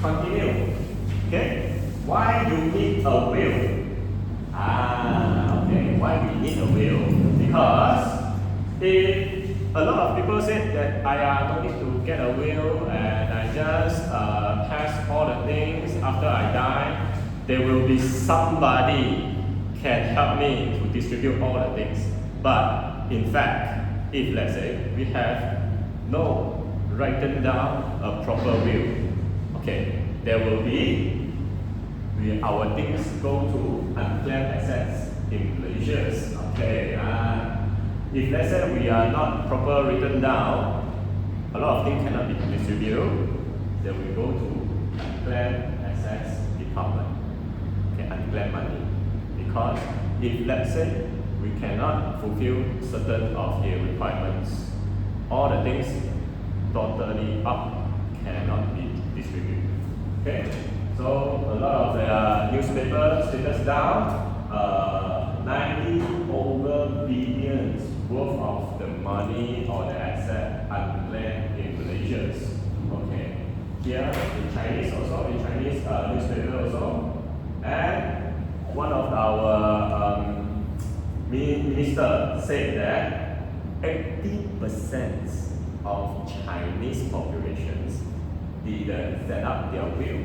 Continue. Okay? Why you need a will? Okay. Why we need a will? Because if a lot of people said that I don't need to get a will and I just pass all the things after I die, there will be somebody can help me to distribute all the things. But in fact, if let's say we have no written down a proper will, okay, there will be our things go to unclaimed assets in Malaysia. Okay, if let's say we are not proper written down, a lot of things cannot be distributed. Then we go to unclaimed assets department. Okay, unclaimed money. Because if let's say we cannot fulfill certain of the requirements, all the things totally up cannot be distributed. Okay, so a lot of the newspapers status down 90 over billions worth of the money or the asset unclaimed in Malaysia. Okay, here in Chinese also, in Chinese newspaper also, and one of our minister said that 80% of Chinese populations didn't set up their will.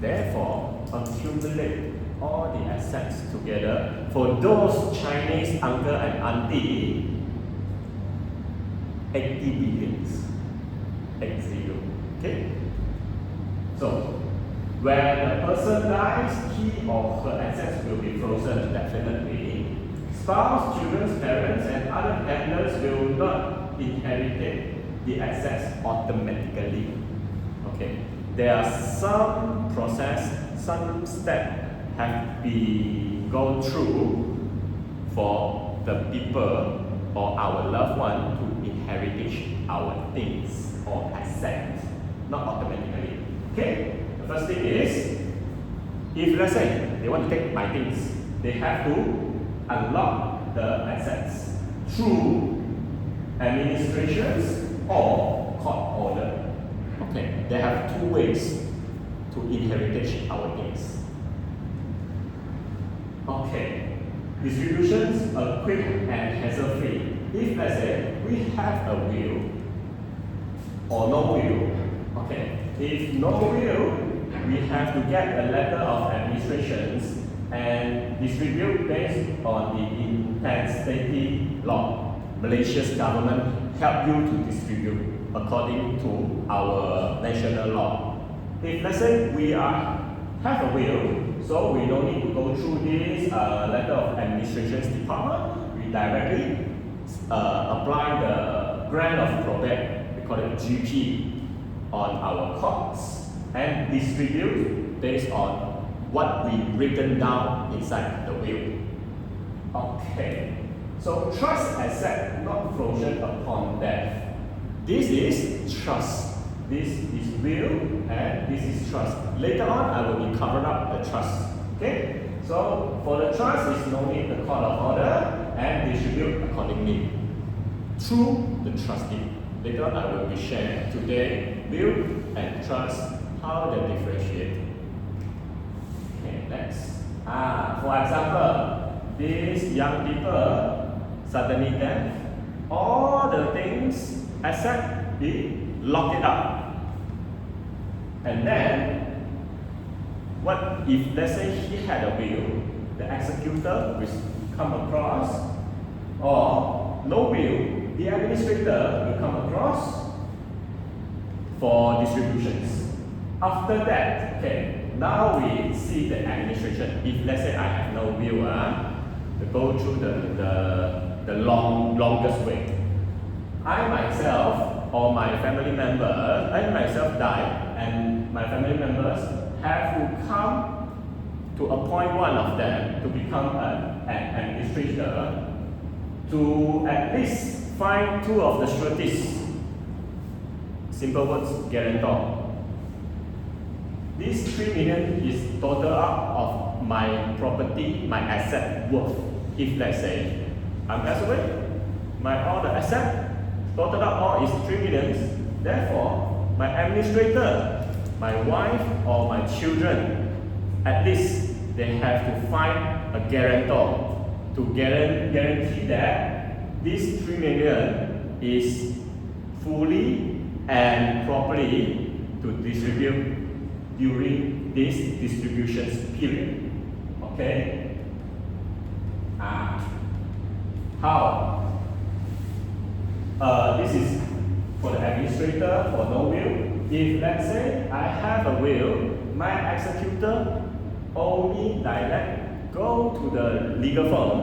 Therefore, accumulate all the assets together for those Chinese uncle and auntie, 80 billions. 80. Okay? So, when a person dies, he or her assets will be frozen definitely. Spouse, children, parents, and other dependents will not inherit the assets automatically. Okay, there are some process, some steps have been gone through for the people or our loved one to inherit our things or assets, not automatically. Okay, the first thing is, if let's say they want to take my things, they have to unlock the assets through administrations or court order. Okay, they have two ways to inherit our things. Okay, distributions are quick and hassle-free. If let's say we have a will or no will, okay, if no will, we have to get a letter of administrations and distribute based on the intensity law. Malaysia's government help you to distribute according to our national law. If let's say we have a will, so we don't need to go through this letter of administrations department, we directly apply the grant of probate, we call it GP, on our courts and distribute based on what we written down inside the will. Okay, so trust asset not frozen upon death. This is trust. This is will and this is trust. Later on, I will be covering up the trust. Okay, so for the trust is no need the court of order and distribute accordingly through the trustee. Later on, I will be sharing today will and trust, how they differentiate. Okay, next. For example, these young people suddenly dead, all the things asset be locked it up. And then, what if let's say he had a will, the executor will come across, or no will, the administrator will come across for distributions. After that, okay, now we see the administration. If let's say I have no will, to go through the longest way. I myself or my family member, I myself died, and my family members have to come to appoint one of them to become an administrator to at least find two of the sureties. Simple words, guarantor. This 3 million is total up of my property, my asset worth. If let's say I'm passed away, my all the asset total up all is 3 million. Therefore, my administrator my wife or my children, at least they have to find a guarantor to guarantee that this 3 million is fully and properly to distribute during this distribution period. Okay? How? This is for the administrator for no will. If let's say I have a will, my executor only direct go to the legal firm,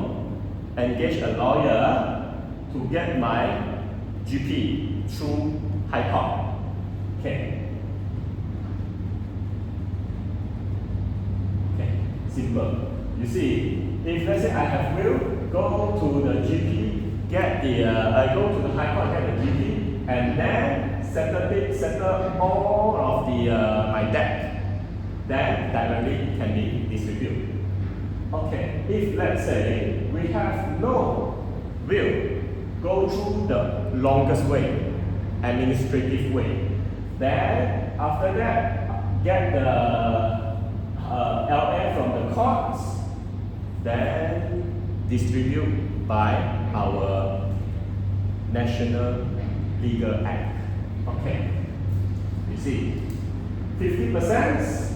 engage a lawyer to get my GP through High Court. Okay. Okay, simple. You see, if let's say I have will, go to the GP, get the go to the High Court, get the GP, and then settle all of the my debt, then directly can be distributed. Okay, if let's say we have no will, go through the longest way, administrative way. Then after that, get the LA from the courts, then distribute by our National Legal Act. Okay, you see, 50%.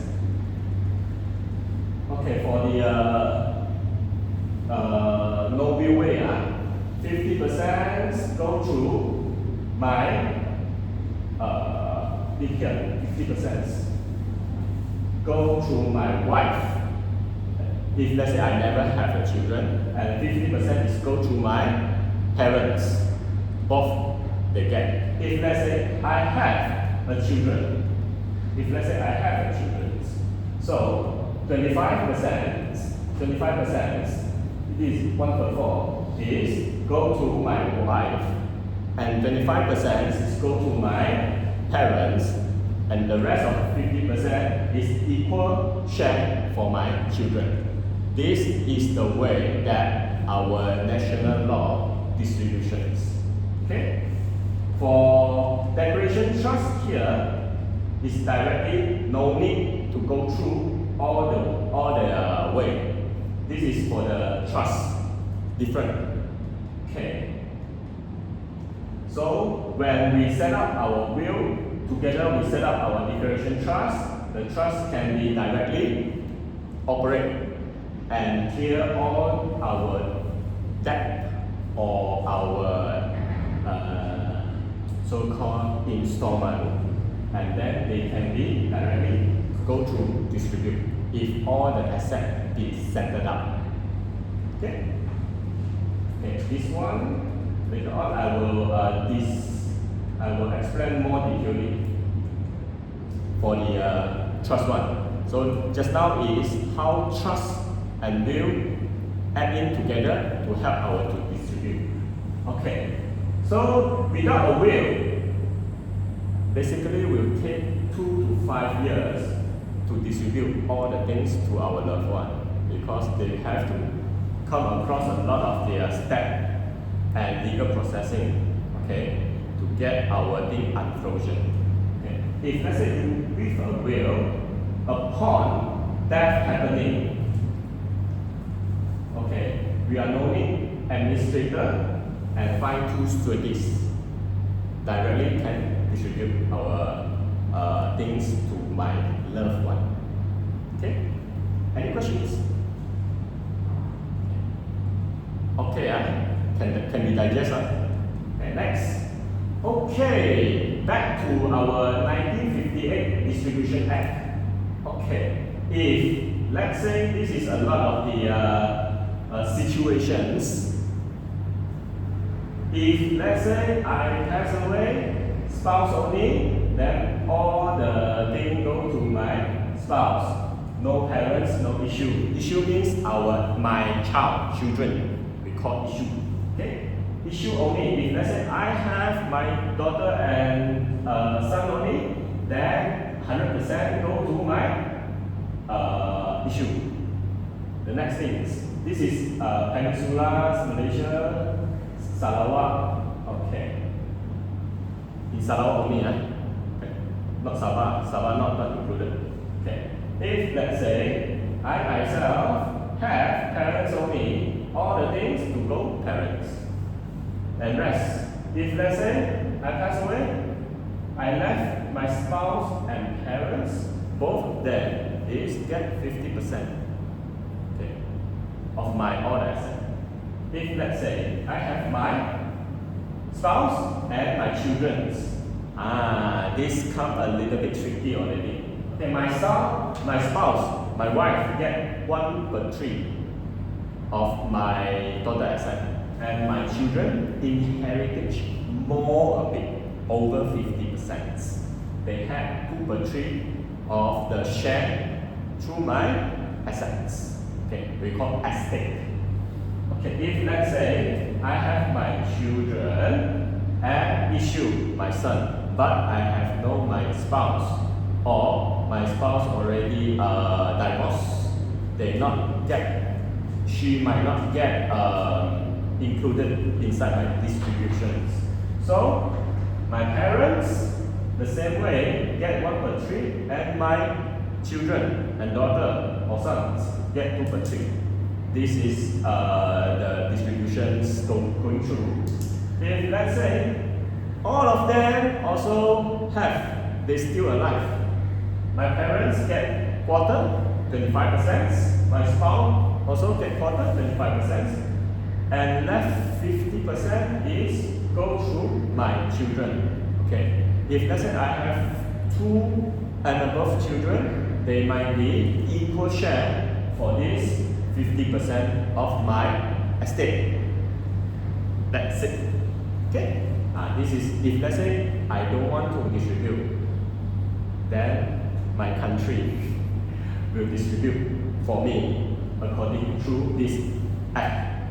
Okay, for the no will way, 50% go through my here, 50% go through my wife. If let's say I never have a children, and 50% is go through my parents. Both they get. If let's say I have a children, so 25%, it is 1/4 is go to my wife, and 25% is go to my parents, and the rest of 50% is equal share for my children. This is the way that our national law distributions. Okay? For declaration trust here is directly no need to go through all the way. This is for the trust, different. Okay. So when we set up our will, together we set up our declaration trust, the trust can be directly operate and clear all our debt or our so-called installment, and then they can be directly go to distribute if all the asset is settled up. Okay. Okay. This one later on I will explain more detailedly for the trust one. So just now is how trust and will add in together to help our to distribute. Okay. So without a will, basically will take 2 to 5 years to distribute all the things to our loved one, because they have to come across a lot of their steps and legal processing, okay, to get our thing unfrozen. Okay. If let's say with a will, upon death happening, okay, we are knowing administrator and find 2 strategies directly can distribute our things to my loved one. Okay? Any questions? Okay, can be digested. Okay, next. Okay, back to our 1958 Distribution Act. Okay, if let's say this is a lot of the situations. If let's say I pass away, spouse only, then all the things go to my spouse. No parents, no issue. Issue means my children. We call issue. Okay? Issue only. If let's say I have my daughter and son only, then 100% go to my issue. The next thing is this is Peninsula, Malaysia, Sarawak. Okay. In Sarawak only, okay. not Sabah not included. Okay. If let's say I myself have parents only, all the things to go parents and rest. If let's say I pass away, I left my spouse and parents, both of them is get 50%, okay, of my all asset. If let's say I have my spouse and my children, this come a little bit tricky already. Okay, my spouse, my wife get 1/3 of my total asset, and my children inherit more a bit, over 50%. They have 2/3 of the share through my assets. Okay, we call estate. Okay, if let's say I have my children and issue my son, but I have no my spouse, or my spouse already divorced, she might not get included inside my distributions. So my parents, the same way, get 1/3, and my children and daughter or sons get 2/3. This is the distributions going through. If let's say all of them also they still alive, my parents get quarter, 25%. My spouse also get quarter, 25%, and left 50% is go through my children. Okay. If let's say I have 2 and above children, they might be equal share for this 50% of my estate. That's it. Okay. This is if let's say I don't want to distribute, then my country will distribute for me according to this act.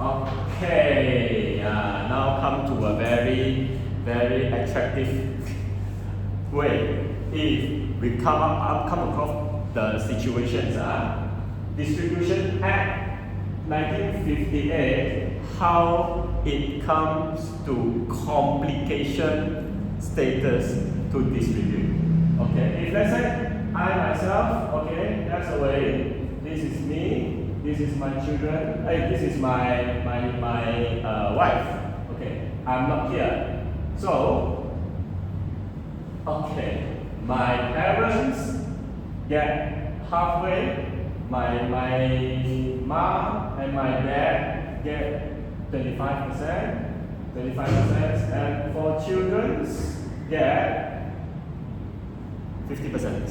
Okay, now come to a very, very attractive way. If we come across the situations, Distribution Act 1958, how it comes to complication status to distribute. Okay, if let's say I myself, okay, that's away. This is me. This is my children. This is my wife. Okay, I'm not here. So, okay, my parents get halfway. My mom and my dad get 25%, and for children get 50%.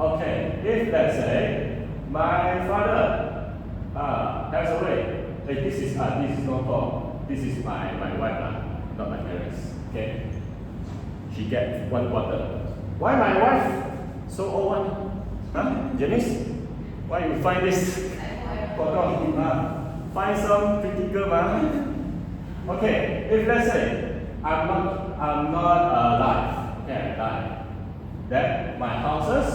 Okay, if let's say my father pass away, this is not for, this is my wife, not my parents. Okay, she gets 1/4. Why my wife so old one? Janice, why you find this? Find some pretty girl, Okay, if let's say I'm not alive, okay, I die, then my houses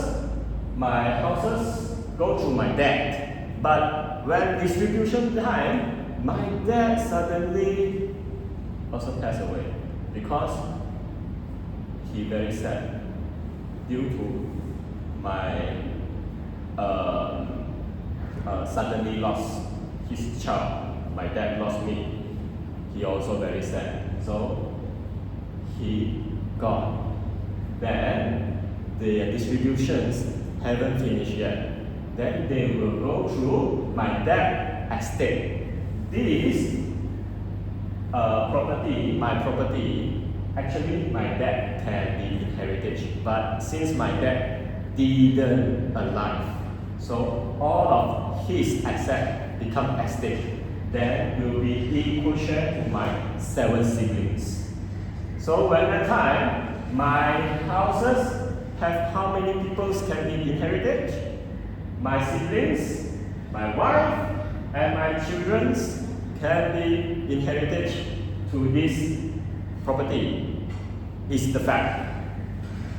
go to my dad. But when distribution time, my dad suddenly also passed away because he very sad due to my suddenly lost his child. My dad lost me. He also very sad. So he gone. Then the distributions haven't finished yet. Then they will go through my dad estate. This my property, actually my dad can be inherited, but since my dad didn't alive, so all of his asset become estate. Then will be equal share to my 7 siblings. So when the time my houses have how many people can be inherited? My siblings, my wife, and my children can be inherited to this property. Is the fact.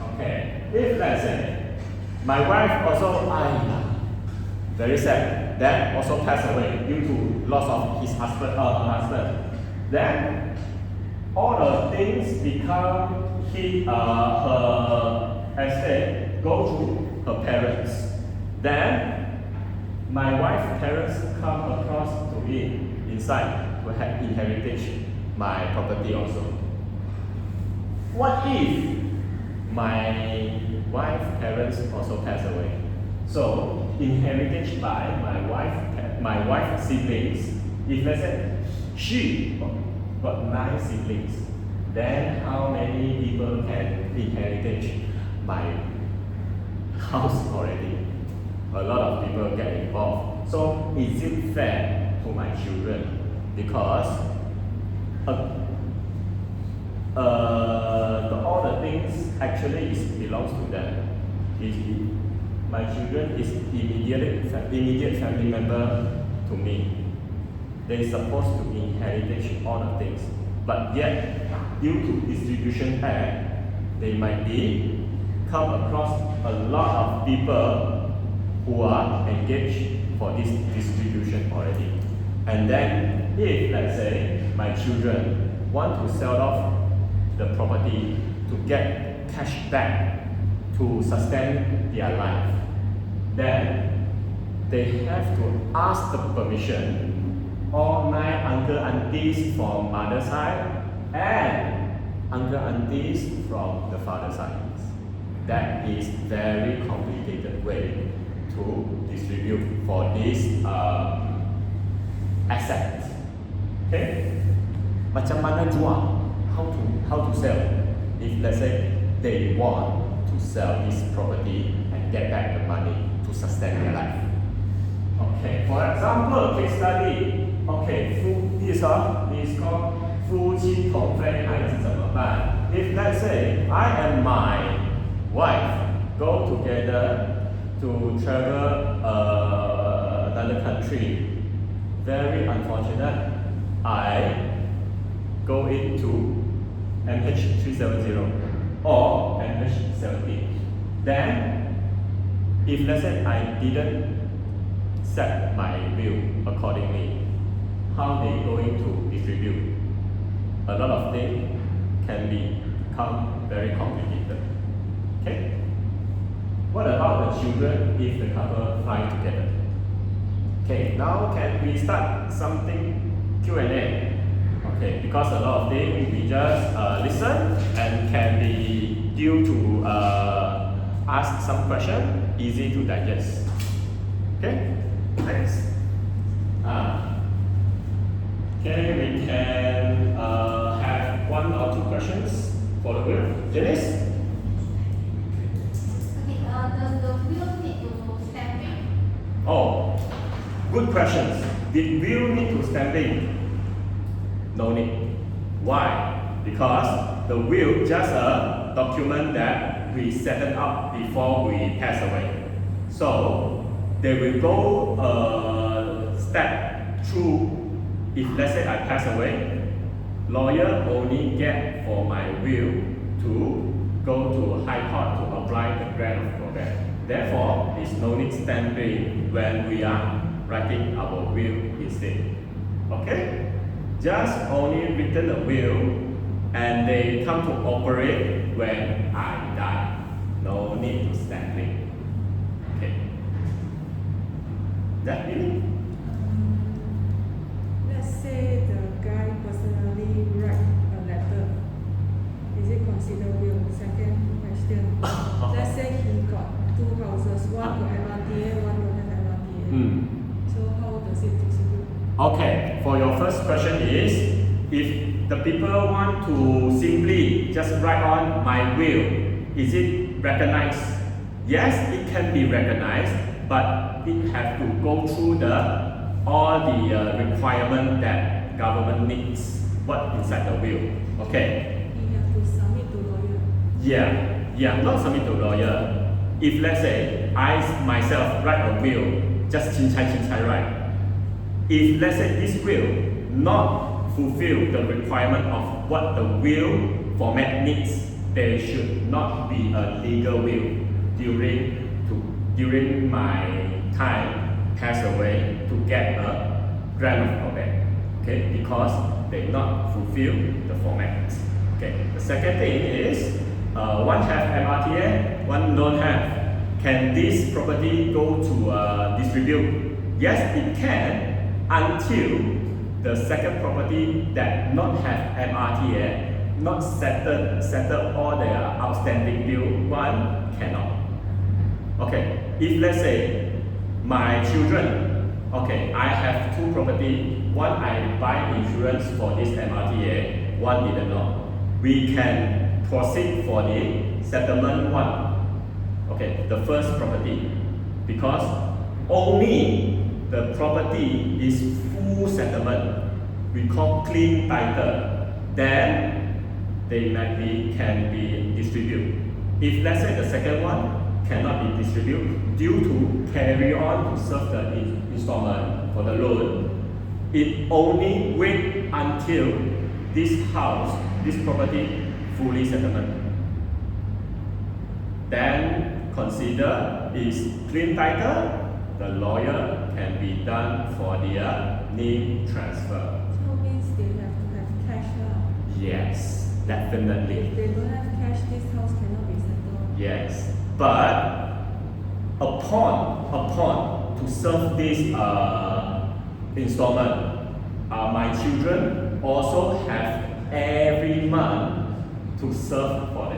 Okay. If let's say my wife also very sad, then also passed away due to loss of his husband, her husband. Then all the things become her estate go to her parents. Then my wife's parents come across to me inside to have inheritance my property also. What if my wife's parents also pass away? So inheritance by my wife's siblings. If let's say she got 9 siblings, then how many people can inherit my house already? A lot of people get involved. So is it fair to my children? Because all the things actually belongs to them. My children is immediate family member to me. They supposed to inherit all the things, but yet due to distribution act, they might be come across a lot of people who are engaged for this distribution already. And then if let's say my children want to sell off the property to get cash back to sustain their life, then they have to ask the permission all 9 uncle aunties from mother side and uncle aunties from the father side. That is very complicated way to distribute for this asset. Okay? Macam mana jual? How to sell? If let's say they want to sell this property and get back the money to sustain their life. Okay, for example, case study. Okay, this is called 夫妻同飞孩子怎么办? If let's say I and my wife go together to travel another country, very unfortunate, I go into MH370 or MH70. Then, if let's say I didn't set my will accordingly, how they going to distribute? A lot of things can become very complicated. Okay? What about the children if the couple fly together? Okay, now can we start something Q&A? Okay, because a lot of things we just listen and can be due to ask some question, easy to digest. Okay, next. Okay, we can have 1 or 2 questions for the will. Janice? Okay, does the will need to stamping? Oh, good questions. Did will need to stamping? No need. Why? Because the will just a document that we set it up before we pass away. So they will go step through. If let's say I pass away, lawyer only get for my will to go to High Court to apply the grant of probate. Therefore, there's no need stamping when we are writing our will instead. Okay? Just only written a will and they come to operate when I die. No need to stamping. Okay. That means? Let's say the guy personally write a letter. Is it considered will? Second question. Let's say he got 2 houses, one to MRTA, one to MRTA. So how does it distribute? Okay, for your first question is, if the people want to simply just write on my will, is it recognized? Yes, it can be recognized, but it has to go through all the requirement that government needs. What inside the will? Okay. He have to submit to lawyer. Yeah, not submit to lawyer. If let's say I myself write a will, just chincai write. If let's say this will not fulfill the requirement of what the will format needs, there should not be a legal will during my time pass away to get a grant of probate. Okay, because they not fulfill the format. Okay. The second thing is one have MRTA, one don't have. Can this property go to distribute? Yes, it can until the second property that not have MRTA, not settle all their outstanding bill, one cannot. Okay, if let's say my children, okay, I have two property, one I buy insurance for this MRTA, one did not. We can proceed for the settlement one. Okay, the first property, because only the property is full settlement, we call clean title, then they can be distributed. If let's say the second one cannot be distributed due to carry on to serve the installment for the loan, it only wait until this house, this property fully settlement. Then consider is clean title, the lawyer can be done for their name transfer. So means they have to have cash lah. Yes, definitely. If they don't have cash, this house cannot be settled. Yes, but upon to serve this installment, my children also have every month to serve for the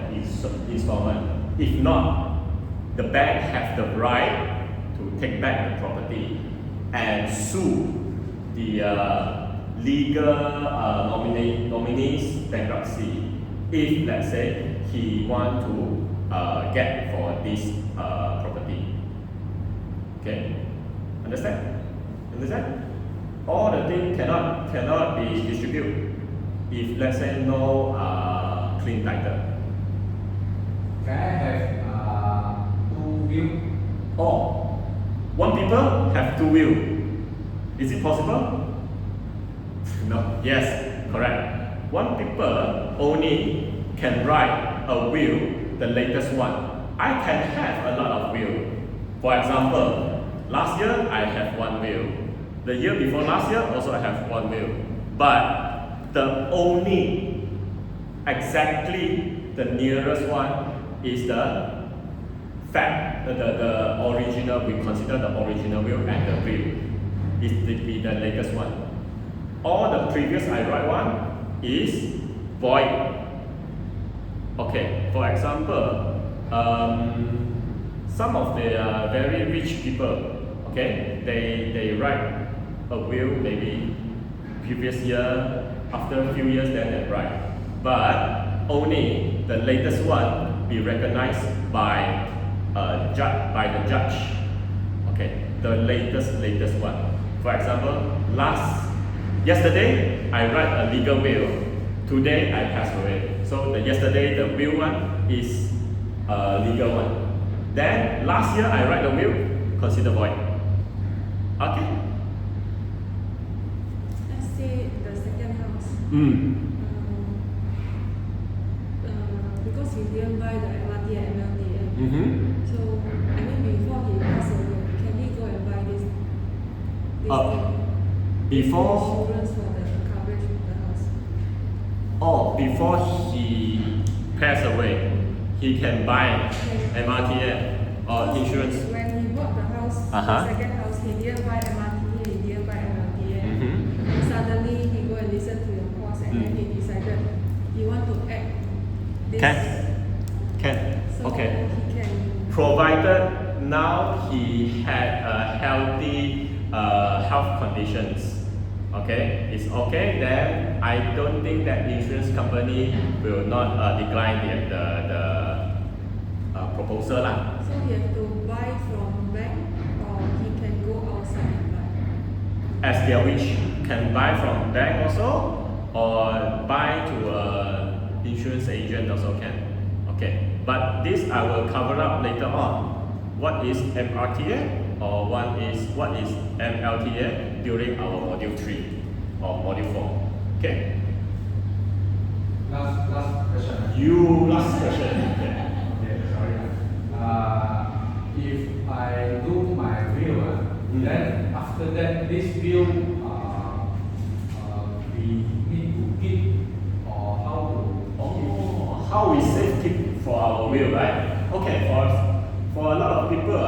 installment. If not, the bank have the right to take back the property and sue the legal nominee's bankruptcy if let's say he want to get for this property. Okay, understand? All the things cannot be distributed if let's say no clean title. Can I have two will? Or one people have two will. Is it possible? No. Yes, correct. One people only can write a will, the latest one. I can have a lot of will. For example, last year I have one will. The year before last year also I have one will. But the only exactly the nearest one is the fact, the original, we consider the original will and the will is the latest one. All the previous I write one is void. Okay, for example, some of the very rich people, okay, they write a will maybe previous year, after a few years then they write. But only the latest one be recognized by the judge. Okay, the latest one. For example, yesterday I write a legal will. Today I pass away. So yesterday the will one is a legal one. Then last year I write the will, consider void. Okay. Let's say the second house. Because he didn't buy the LRT and MLTA. So, I mean, before he passed away, can he go and buy this Before insurance for the coverage of the house? before he passed away, he can buy MRTA or insurance. When he bought the house, the second house, he didn't buy MRTA, he didn't buy MLTA. And suddenly he go and listen to your course and then he decided he want to act this. Can. So Okay. he can. Provided now he had a healthy health conditions. Okay, it's okay. Then I don't think that insurance company will not decline the proposal lah. So he have to buy from bank or he can go outside and buy? As their wish, can buy from bank also or buy to a insurance agent also can. Okay, but this I will cover up later on. What is MRTA or what is MLTA during our module 3 or module 4. Okay. Last question. You last question. Okay, sorry. If I do my will, then after that this will we need to keep or how to How we save keep for our will, right? Okay, for a lot of people,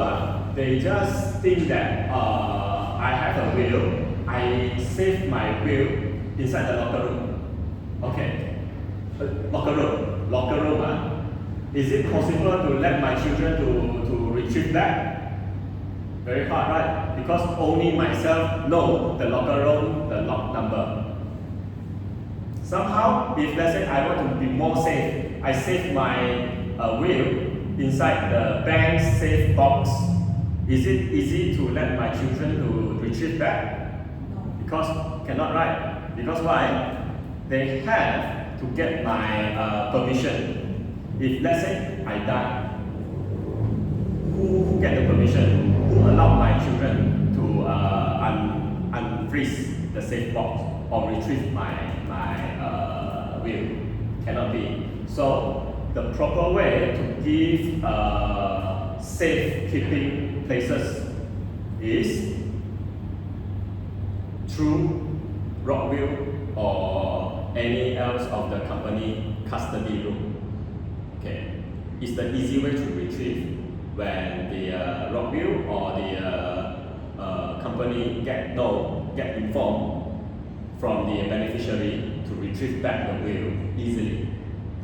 they just think that I have a will, I save my will inside the locker room. Okay, locker room. Is it possible to let my children to retrieve that? Very hard, right? Because only myself know the locker room, the lock number. Somehow, if let's say I want to be more safe, I save my will inside the bank safe box. Is it easy to let my children to retrieve that? Because cannot, right? Because why? They have to get my permission. If let's say I die, who get the permission? Who allow my children to unfreeze the safe box or retrieve my will? Cannot be. So the proper way to give safe keeping places is through Rockville or any else of the company custody room. Okay, it's the easy way to retrieve when the Rockville or the company get informed from the beneficiary to retrieve back the will easily.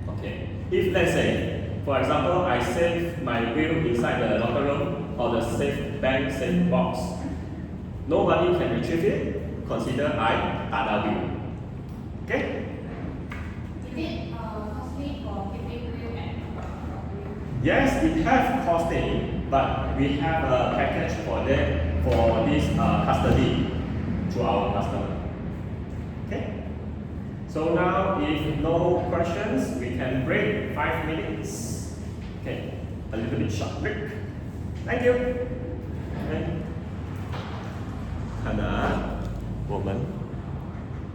Okay, if let's say, for example, I save my will inside the locker room or the bank safe box, nobody can retrieve it. Consider I tada will. Okay. Is it costly for keeping will and will? Yes, it has costing, but we have a package for this custody to our customer. Okay. So now, if no questions, we can break 5 minutes. Okay, a little bit short break. Thank you. Okay. 看啊，我们